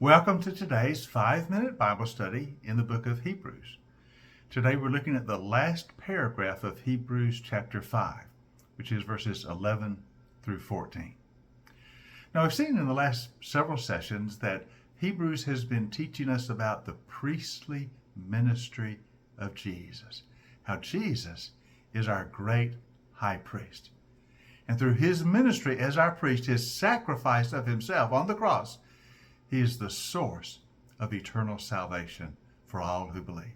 Welcome to today's 5-minute Bible study in the book of Hebrews. Today we're looking at the last paragraph of Hebrews chapter 5, which is verses 11 through 14. Now we've seen in the last several sessions that Hebrews has been teaching us about the priestly ministry of Jesus, how Jesus is our great high priest. And through his ministry as our priest, his sacrifice of himself on the cross, he is the source of eternal salvation for all who believe.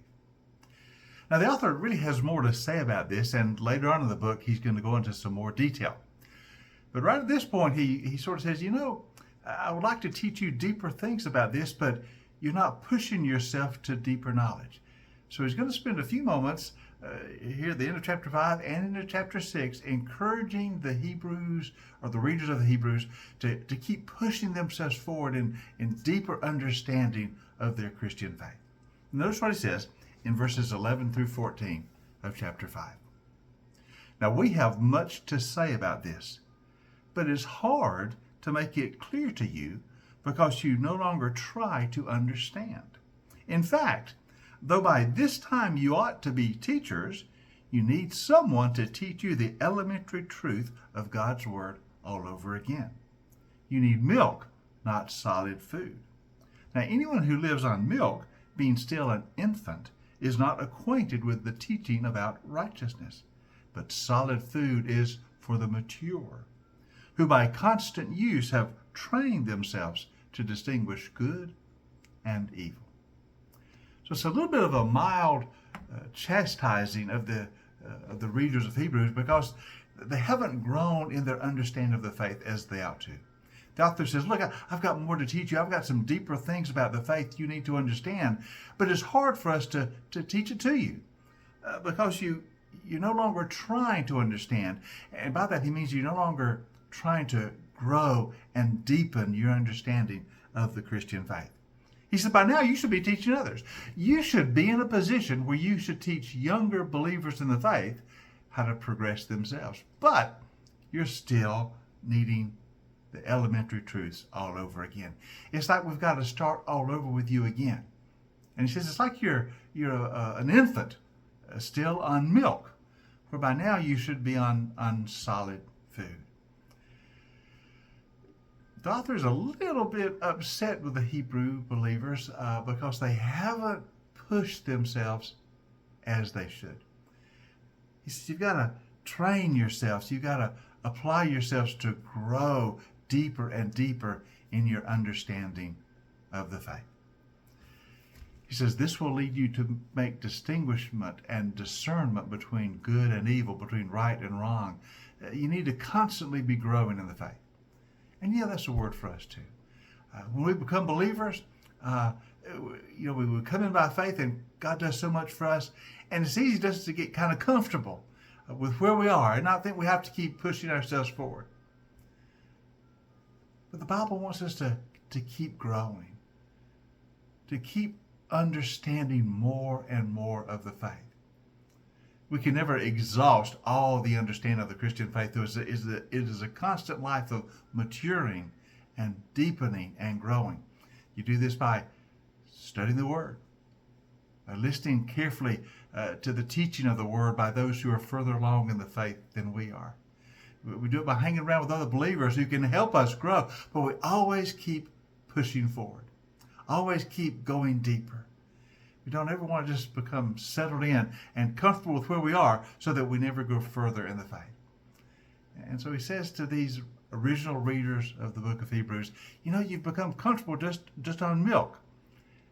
Now, the author really has more to say about this, and later on in the book, he's going to go into some more detail. But right at this point, he sort of says, I would like to teach you deeper things about this, but you're not pushing yourself to deeper knowledge. So he's going to spend a few moments here at the end of chapter 5 and into chapter 6, encouraging the Hebrews, or the readers of the Hebrews, to keep pushing themselves forward in deeper understanding of their Christian faith. Notice what he says in verses 11 through 14 of chapter 5. Now, we have much to say about this, but it's hard to make it clear to you because you no longer try to understand. In fact, though by this time you ought to be teachers, you need someone to teach you the elementary truth of God's Word all over again. You need milk, not solid food. Now, anyone who lives on milk, being still an infant, is not acquainted with the teaching about righteousness. But solid food is for the mature, who by constant use have trained themselves to distinguish good and evil. So it's a little bit of a mild chastising of the readers of Hebrews because they haven't grown in their understanding of the faith as they ought to. The author says, look, I've got more to teach you. I've got some deeper things about the faith you need to understand. But it's hard for us to teach it to you because you're no longer trying to understand. And by that, he means you're no longer trying to grow and deepen your understanding of the Christian faith. He said, by now you should be teaching others. You should be in a position where you should teach younger believers in the faith how to progress themselves. But you're still needing the elementary truths all over again. It's like we've got to start all over with you again. And he says, it's like you're an infant still on milk, where by now you should be on solid food. The author is a little bit upset with the Hebrew believers because they haven't pushed themselves as they should. He says you've got to train yourselves. You've got to apply yourselves to grow deeper and deeper in your understanding of the faith. He says this will lead you to make distinguishment and discernment between good and evil, between right and wrong. You need to constantly be growing in the faith. And yeah, that's a word for us too. When we become believers, we would come in by faith and God does so much for us. And it's easy just to get kind of comfortable with where we are and not think we have to keep pushing ourselves forward. But the Bible wants us to keep growing, to keep understanding more and more of the faith. We can never exhaust all the understanding of the Christian faith. It is a constant life of maturing and deepening and growing. You do this by studying the Word, by listening carefully to the teaching of the Word by those who are further along in the faith than we are. We do it by hanging around with other believers who can help us grow, but we always keep pushing forward, always keep going deeper. We don't ever want to just become settled in and comfortable with where we are so that we never go further in the faith. And so he says to these original readers of the book of Hebrews, you've become comfortable just on milk.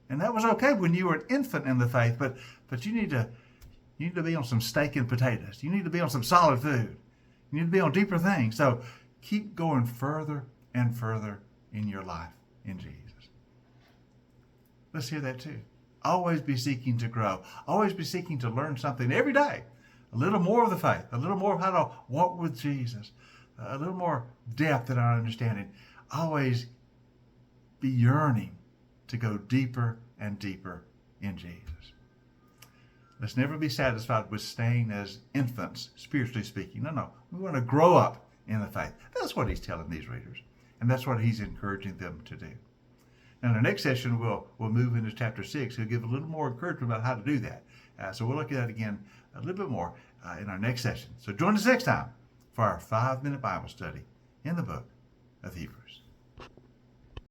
And that was okay when you were an infant in the faith, but you need to be on some steak and potatoes. You need to be on some solid food. You need to be on deeper things. So keep going further and further in your life in Jesus. Let's hear that too. Always be seeking to grow. Always be seeking to learn something every day. A little more of the faith. A little more of how to walk with Jesus. A little more depth in our understanding. Always be yearning to go deeper and deeper in Jesus. Let's never be satisfied with staying as infants, spiritually speaking. No. We want to grow up in the faith. That's what he's telling these readers. And that's what he's encouraging them to do. In our next session, we'll move into chapter 6. He'll give a little more encouragement about how to do that. So we'll look at that again a little bit more in our next session. So join us next time for our 5-minute Bible study in the book of Hebrews.